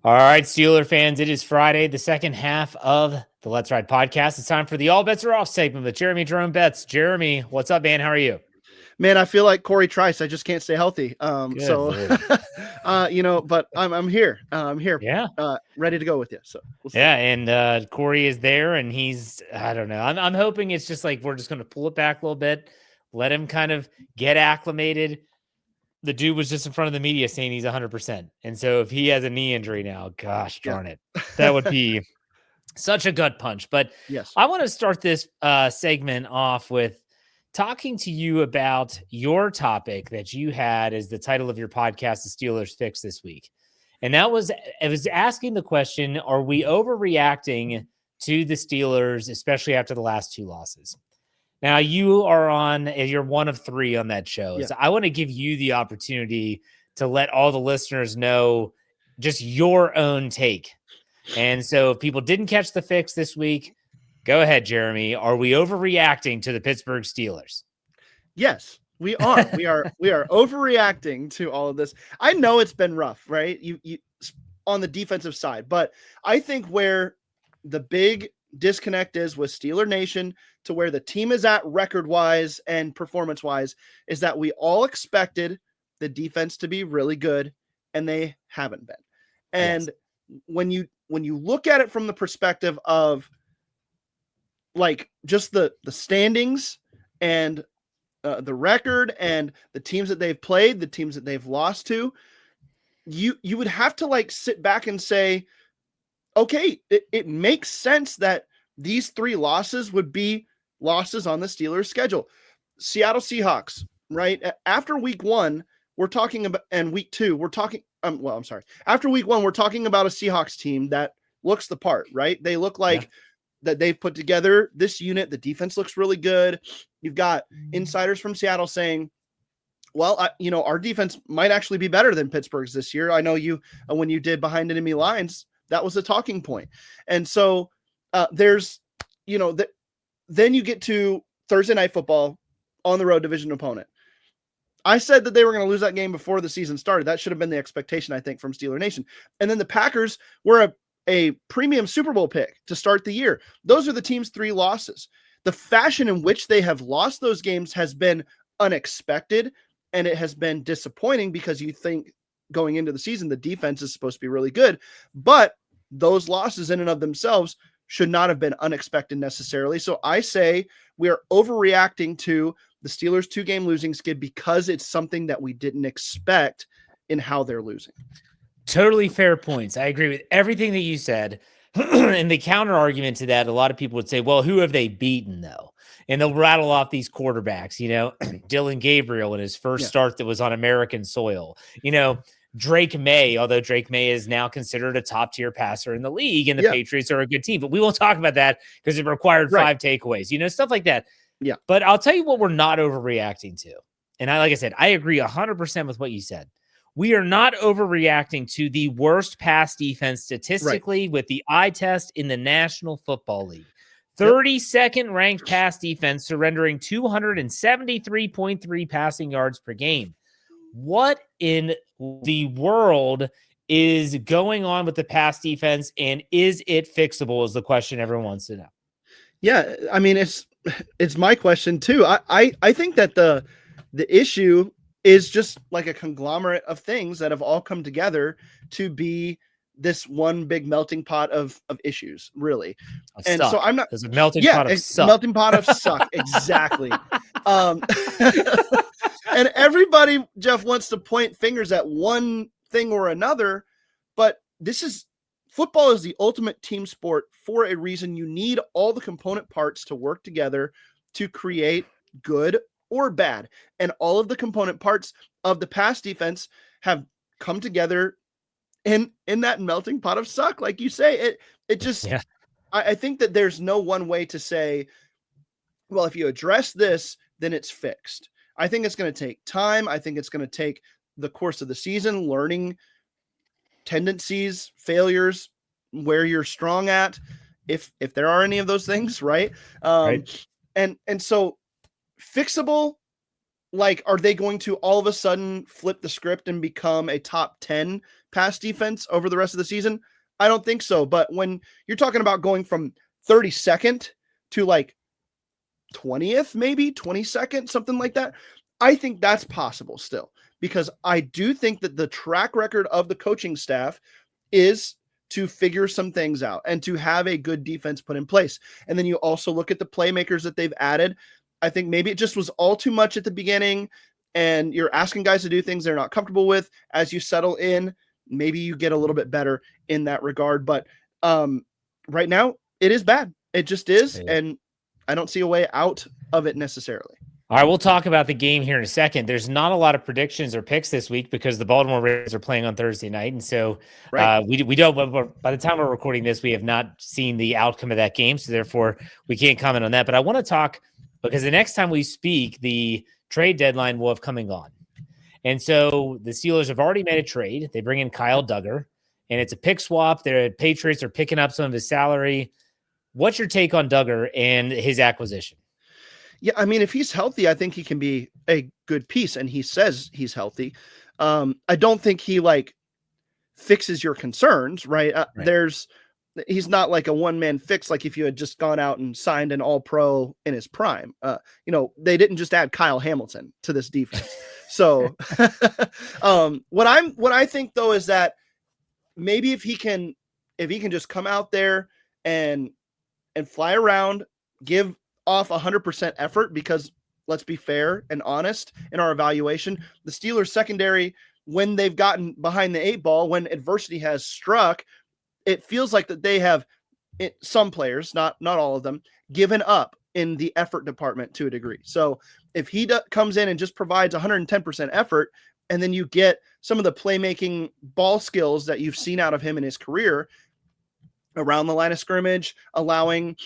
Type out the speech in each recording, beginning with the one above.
All right, Steeler fans, it is Friday, the second half of the Let's Ride podcast. It's time for the All Betz Are Off segment with Jeremy Betz. Jeremy, what's up, man? How are you? Man, I feel like Corey Trice. I just can't stay healthy. Good Lord. But I'm here. I'm here. Yeah. Ready to go with you. So we'll see. Yeah, and Corey is there, and I don't know. I'm hoping it's just like we're just going to pull it back a little bit, let him kind of get acclimated. The dude was just in front of the media saying he's 100%. And so if he has a knee injury now, gosh darn it, that would be such a gut punch. But yes, I want to start this segment off with talking to you about your topic that you had as the title of your podcast, The Steelers Fix, this week. And it was asking the question, are we overreacting to the Steelers, especially after the last two losses? Now you're one of three on that show. Yeah. So I want to give you the opportunity to let all the listeners know just your own take. And so if people didn't catch the fix this week, go ahead, Jeremy. Are we overreacting to the Pittsburgh Steelers? Yes, we are. we are overreacting to all of this. I know it's been rough, right? You on the defensive side, but I think where the big disconnect is with Steeler Nation to where the team is at record-wise and performance-wise is that we all expected the defense to be really good, and they haven't been. And when you look at it from the perspective of like just the standings and the record and the teams that they've played, the teams that they've lost to, you would have to like sit back and say, okay, it makes sense that these three losses would be losses on the Steelers' schedule. Seattle Seahawks, right? After week one, we're talking about, and week two, we're talking, after week one, we're talking about a Seahawks team that looks the part, right? They look like that they've put together this unit. The defense looks really good. You've got insiders from Seattle saying, well, our defense might actually be better than Pittsburgh's this year. I know you, when you did Behind Enemy Lines, that was a talking point. And so there's, then you get to Thursday Night Football on the road division opponent. I said that they were going to lose that game before the season started. That should have been the expectation, I think, from Steeler Nation. And then the Packers were a premium Super Bowl pick to start the year. Those are the team's three losses. The fashion in which they have lost those games has been unexpected, and it has been disappointing because you think going into the season, the defense is supposed to be really good, but those losses in and of themselves should not have been unexpected necessarily. So I say we are overreacting to the Steelers' 2-game losing skid because it's something that we didn't expect in how they're losing. Totally fair points. I agree with everything that you said. And the counter argument to that, a lot of people would say, well, who have they beaten though? And they'll rattle off these quarterbacks, Dylan Gabriel in his first start that was on American soil, Drake May, although Drake May is now considered a top tier passer in the league and the Patriots are a good team, but we won't talk about that because it required 5 takeaways, stuff like that. Yeah. But I'll tell you what we're not overreacting to. And like I said, I agree 100% with what you said. We are not overreacting to the worst pass defense statistically with the eye test in the National Football League. 32nd ranked pass defense, surrendering 273.3 passing yards per game. What in the world is going on with the pass defense, and is it fixable is the question everyone wants to know. Yeah, I mean, it's my question too. I think that the issue is just like a conglomerate of things that have all come together to be this one big melting pot of issues, really. And so I'm not there's a melting pot of suck. Melting pot of suck. Exactly. And everybody, Jeff, wants to point fingers at one thing or another, but football is the ultimate team sport for a reason. You need all the component parts to work together to create good or bad. And all of the component parts of the pass defense have come together in that melting pot of suck. Like you say, it just, I think that there's no one way to say, well, if you address this, then it's fixed. I think it's going to take time. I think it's going to take the course of the season, learning tendencies, failures, where you're strong at, if there are any of those things, right? And so fixable, like, are they going to all of a sudden flip the script and become a top 10 pass defense over the rest of the season? I don't think so. But when you're talking about going from 32nd to like 20th, maybe 22nd, something like that, I think that's possible still, because I do think that the track record of the coaching staff is to figure some things out and to have a good defense put in place. And then you also look at the playmakers that they've added. I think maybe it just was all too much at the beginning, and you're asking guys to do things they're not comfortable with. As you settle in, maybe you get a little bit better in that regard. But right now, it is bad. It just is. Yeah. And I don't see a way out of it necessarily. All right, we'll talk about the game here in a second. There's not a lot of predictions or picks this week because the Baltimore Ravens are playing on Thursday night, and so we don't. By the time we're recording this, we have not seen the outcome of that game, so therefore we can't comment on that. But I want to talk because the next time we speak, the trade deadline will have come and gone, and so the Steelers have already made a trade. They bring in Kyle Duggar, and it's a pick swap. The Patriots are picking up some of his salary. What's your take on Duggar and his acquisition? Yeah, I mean, if he's healthy, I think he can be a good piece, and he says he's healthy. I don't think he like fixes your concerns, right? He's not like a one-man fix. Like if you had just gone out and signed an all-pro in his prime, they didn't just add Kyle Hamilton to this defense. So what I think though, is that maybe if he can just come out there and fly around, give off 100% effort, because let's be fair and honest in our evaluation, the Steelers secondary, when they've gotten behind the 8 ball, when adversity has struck, it feels like that they have some players, not all of them, given up in the effort department to a degree. So if he comes in and just provides 110% effort, and then you get some of the playmaking ball skills that you've seen out of him in his career around the line of scrimmage, allowing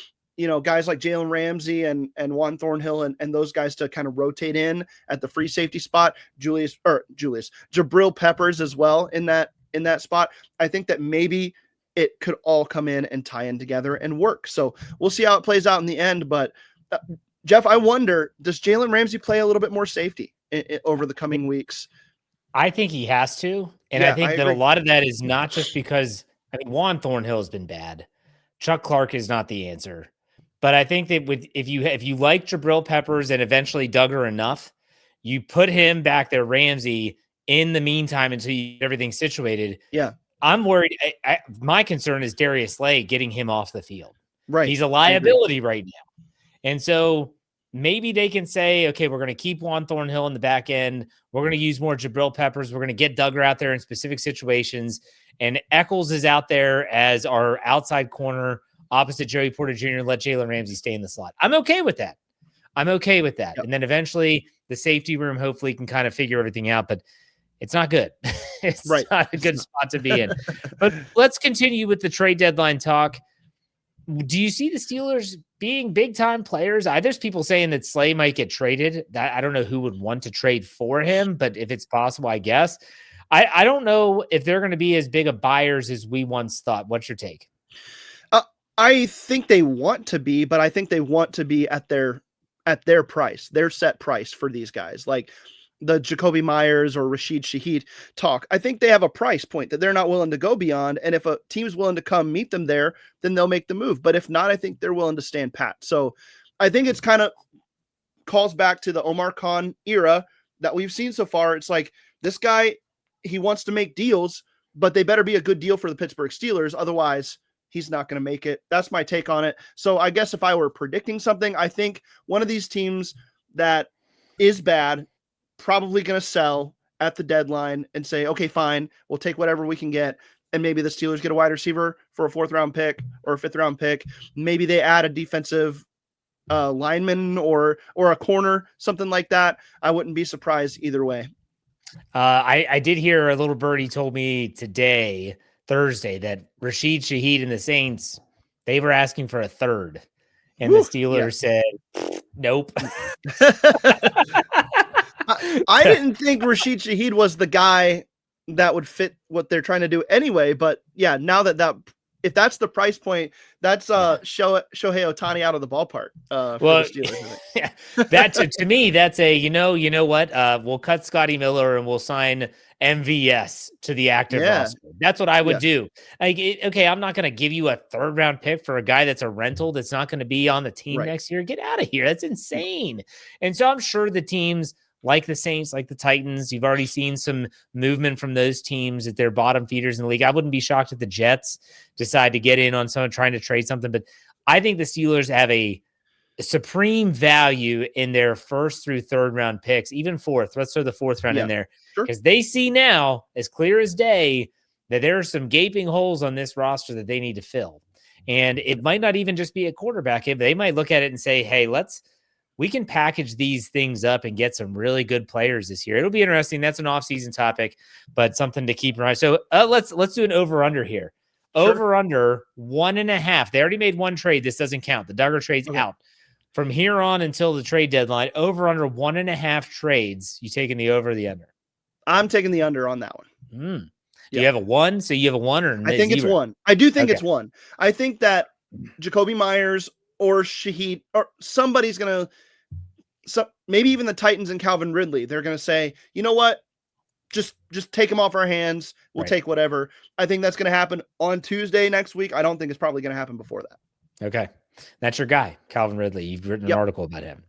guys like Jalen Ramsey and Juan Thornhill and those guys to kind of rotate in at the free safety spot, Jabril Peppers as well in that spot. I think that maybe it could all come in and tie in together and work. So we'll see how it plays out in the end. But Jeff, I wonder, does Jalen Ramsey play a little bit more safety over the coming weeks? I think he has to. And I think that a lot of that is not just because Juan Thornhill has been bad. Chuck Clark is not the answer. But I think that if you like Jabril Peppers and eventually Duggar enough, you put him back there, Ramsey, in the meantime until you get everything situated. Yeah. I'm worried. My concern is Darius Slay getting him off the field. Right. He's a liability right now. And so maybe they can say, okay, we're going to keep Juan Thornhill in the back end. We're going to use more Jabril Peppers. We're going to get Duggar out there in specific situations. And Eccles is out there as our outside corner opposite Joey Porter Jr. Let Jalen Ramsey stay in the slot. I'm okay with that. Yep. And then eventually the safety room hopefully can kind of figure everything out, but it's not good. It's not a good spot to be in. But let's continue with the trade deadline talk. Do you see the Steelers being big-time players? There's people saying that Slay might get traded. I don't know who would want to trade for him, but if it's possible, I guess. I don't know if they're going to be as big of buyers as we once thought. What's your take? I think they want to be, but I think they want to be at their price, their set price for these guys. Like the Jacoby Myers or Rashid Shaheed talk. I think they have a price point that they're not willing to go beyond. And if a team's willing to come meet them there, then they'll make the move. But if not, I think they're willing to stand pat. So I think it's kind of calls back to the Omar Khan era that we've seen so far. It's like this guy, he wants to make deals, but they better be a good deal for the Pittsburgh Steelers. Otherwise, he's not going to make it. That's my take on it. So I guess if I were predicting something, I think one of these teams that is bad, probably going to sell at the deadline and say, okay, fine, we'll take whatever we can get. And maybe the Steelers get a wide receiver for a 4th round pick or a 5th round pick. Maybe they add a defensive lineman or a corner, something like that. I wouldn't be surprised either way. I did hear a little birdie told me today, Thursday, that Rashid Shaheed and the Saints, they were asking for a 3rd. And the Steelers said, nope. I didn't think Rashid Shaheed was the guy that would fit what they're trying to do anyway. But yeah, now that if that's the price point, that's Shohei Ohtani out of the ballpark for the Steelers. Yeah, that to me, that's a you know what? We'll cut Scotty Miller and we'll sign MVS to the active roster. That's what I would do. Like, okay, I'm not going to give you a 3rd round pick for a guy that's a rental that's not going to be on the team next year. Get out of here. That's insane. And so I'm sure the teams like the Saints, like the Titans, you've already seen some movement from those teams at their bottom feeders in the league. I wouldn't be shocked if the Jets decide to get in on someone trying to trade something, but I think the Steelers have a supreme value in their 1st through 3rd round picks, even 4th. Let's throw the 4th round in there because they see now, as clear as day, that there are some gaping holes on this roster that they need to fill. And it might not even just be a quarterback. They might look at it and say, hey, we can package these things up and get some really good players this year. It'll be interesting. That's an off-season topic, but something to keep in mind. So let's do an over-under here. Over-under 1.5. They already made one trade. This doesn't count. The Duggar trade's out. From here on until the trade deadline, over-under 1.5 trades. You taking the over or the under? I'm taking the under on that one. Do you have a 1? So you have a 1 or I think 0? It's 1. I do think it's 1. I think that Jacoby Myers or Shaheed or somebody's going to, maybe even the Titans and Calvin Ridley, they're going to say, you know what? Just take them off our hands. We'll take whatever. I think that's going to happen on Tuesday next week. I don't think it's probably going to happen before that. Okay. That's your guy, Calvin Ridley. You've written an article about him.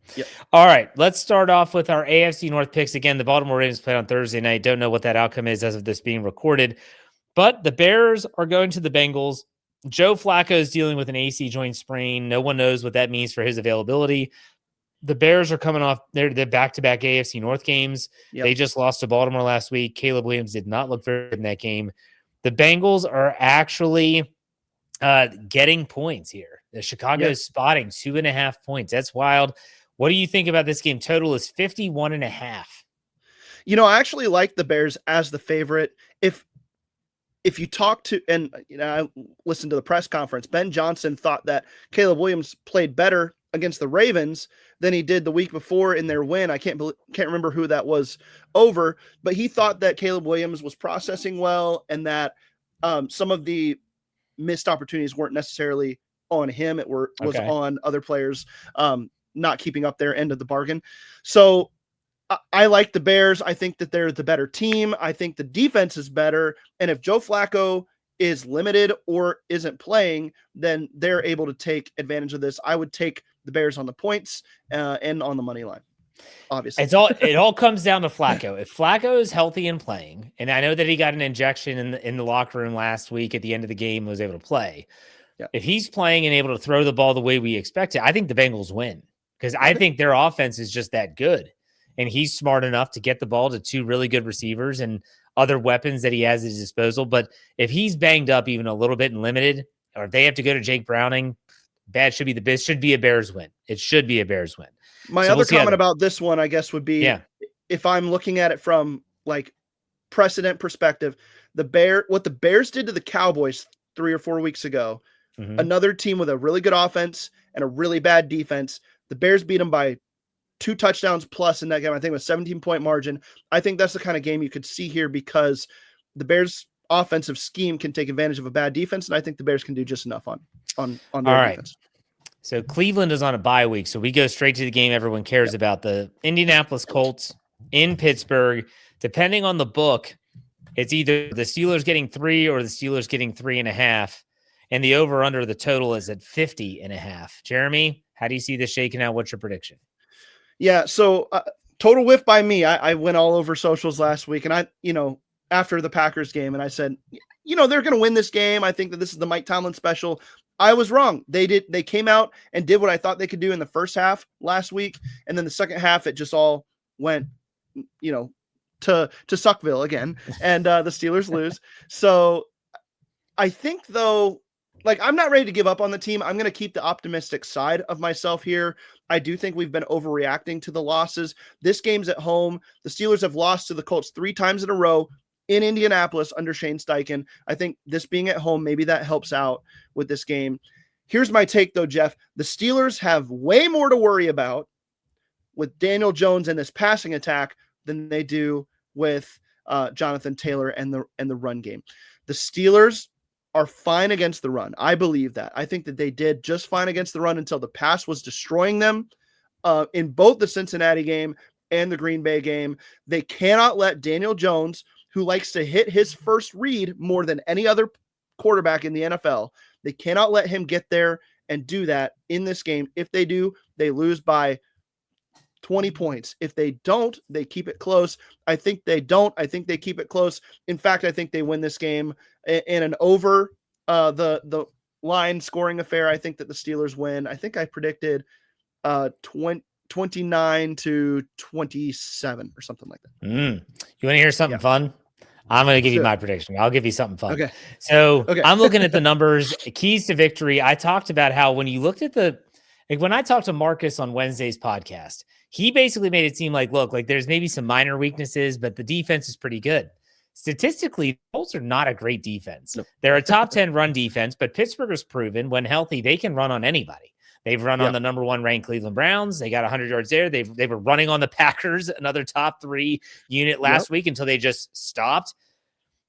All right. Let's start off with our AFC North picks. Again, the Baltimore Ravens played on Thursday night. Don't know what that outcome is as of this being recorded, but the Bears are going to the Bengals. Joe Flacco is dealing with an AC joint sprain. No one knows what that means for his availability. The Bears are coming off their back-to-back AFC North games. They just lost to Baltimore last week. Caleb Williams did not look very good in that game. The Bengals are actually getting points here. The Chicago is spotting 2.5 points. That's wild. What do you think about this game? Total is 51.5. I actually like the Bears as the favorite. If you talk to, and I listened to the press conference, Ben Johnson thought that Caleb Williams played better against the Ravens than he did the week before in their win. I can't remember who that was over, but he thought that Caleb Williams was processing well and that some of the missed opportunities weren't necessarily on him. It was on other players not keeping up their end of the bargain. So I like the Bears. I think that they're the better team. I think the defense is better. And if Joe Flacco is limited or isn't playing, then they're able to take advantage of this. I would take the Bears on the points and on the money line. Obviously, it all comes down to Flacco. If Flacco is healthy and playing, and I know that he got an injection in the locker room last week at the end of the game, and was able to play. If he's playing and able to throw the ball the way we expect it, I think the Bengals win because I think their offense is just that good. And he's smart enough to get the ball to 2 really good receivers and other weapons that he has at his disposal. But if he's banged up even a little bit and limited, or if they have to go to Jake Browning, should be a Bears win. It should be a Bears win. My other comment about this one, I guess, would be if I'm looking at it from like precedent perspective, what the Bears did to the Cowboys 3 or 4 weeks ago, another team with a really good offense and a really bad defense, the Bears beat them by 2 touchdowns plus in that game. I think it was 17-point margin. I think that's the kind of game you could see here because the Bears offensive scheme can take advantage of a bad defense. And I think the Bears can do just enough on their defense. So Cleveland is on a bye week. So we go straight to the game everyone cares about, the Indianapolis Colts in Pittsburgh. Depending on the book, it's either the Steelers getting 3 or the Steelers getting 3.5. And the over under the total is at 50.5. Jeremy, how do you see this shaking out? What's your prediction? Yeah, so total whiff by me. I went all over socials last week, and after the Packers game, and I said, they're going to win this game. I think that this is the Mike Tomlin special. I was wrong. They came out and did what I thought they could do in the first half last week, and then the second half, it just all went, to Suckville again, and the Steelers lose. So I think, though, I'm not ready to give up on the team. I'm going to keep the optimistic side of myself here. I do think we've been overreacting to the losses. This game's at home. The Steelers have lost to the Colts 3 times in a row in Indianapolis under Shane Steichen. I think this being at home, maybe that helps out with this game. Here's my take, though, Jeff. The Steelers have way more to worry about with Daniel Jones and this passing attack than they do with Jonathan Taylor and the run game. The Steelers are fine against the run. I believe that. I think that they did just fine against the run until the pass was destroying them in both the Cincinnati game and the Green Bay game. They cannot let Daniel Jones, who likes to hit his first read more than any other quarterback in the NFL, they cannot let him get there and do that in this game. If they do, they lose by 20 points. If they don't, they keep it close. I think they don't. I think they keep it close. In fact, I think they win this game in an over the line scoring affair. I think that the Steelers win. I think I predicted 29 to 27 or something like that. You want to hear something fun? I'm going to give you my prediction. I'll give you something fun. Okay. So I'm looking at the numbers, keys to victory. I talked about how when you looked at when I talked to Marcus on Wednesday's podcast, he basically made it seem like, look, like there's maybe some minor weaknesses, but the defense is pretty good. Statistically, the Colts are not a great defense. No. They're a top 10 run defense, but Pittsburgh has proven when healthy, they can run on anybody. They've run on the number 1 ranked Cleveland Browns. They got 100 yards there. They were running on the Packers, another top 3 unit last week until they just stopped.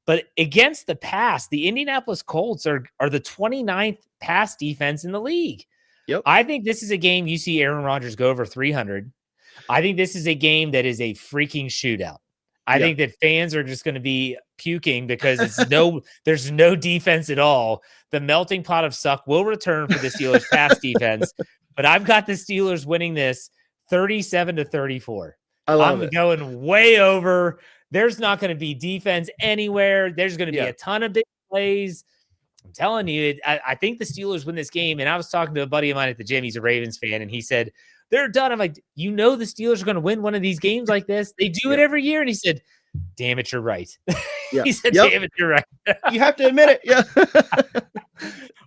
But against the pass, the Indianapolis Colts are the 29th pass defense in the league. I think this is a game you see Aaron Rodgers go over 300. I think this is a game that is a freaking shootout. I think that fans are just going to be puking because there's no defense at all. The melting pot of suck will return for the Steelers pass defense, but I've got the Steelers winning this 37-34. I'm going way over. There's not going to be defense anywhere. There's going to be a ton of big plays. I'm telling you, I think the Steelers win this game. And I was talking to a buddy of mine at the gym. He's a Ravens fan, and he said, they're done. I'm like, the Steelers are going to win one of these games like this. They do it every year. And he said, damn it, you're right. He said, damn it, you're right. You have to admit it. Yeah.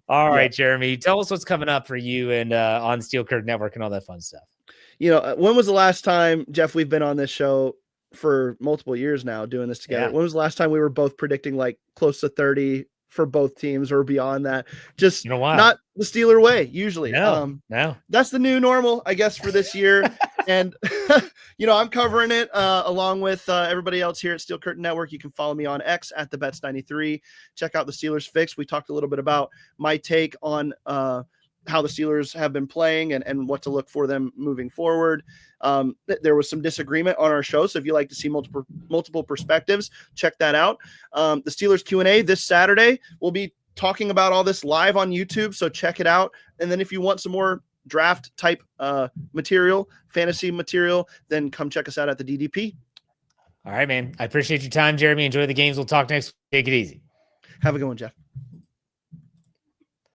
All right, Jeremy, tell us what's coming up for you and on Steel Curtain Network and all that fun stuff. When was the last time, Jeff, we've been on this show for multiple years now doing this together? When was the last time we were both predicting like close to 30 for both teams or beyond that? Just not the Steeler way usually. No. That's the new normal, I guess, for this year. And, I'm covering it along with everybody else here at Steel Curtain Network. You can follow me on X at @thebets93. Check out the Steelers Fix. We talked a little bit about my take on how the Steelers have been playing and what to look for them moving forward. There was some disagreement on our show, so if you like to see multiple perspectives, check that out. The Steelers Q&A this Saturday, we'll be talking about all this live on YouTube, so check it out. And then if you want some more draft type material, fantasy material, then come check us out at the DDP. All right, man. I appreciate your time, Jeremy. Enjoy the games. We'll talk next week. Take it easy. Have a good one, Jeff.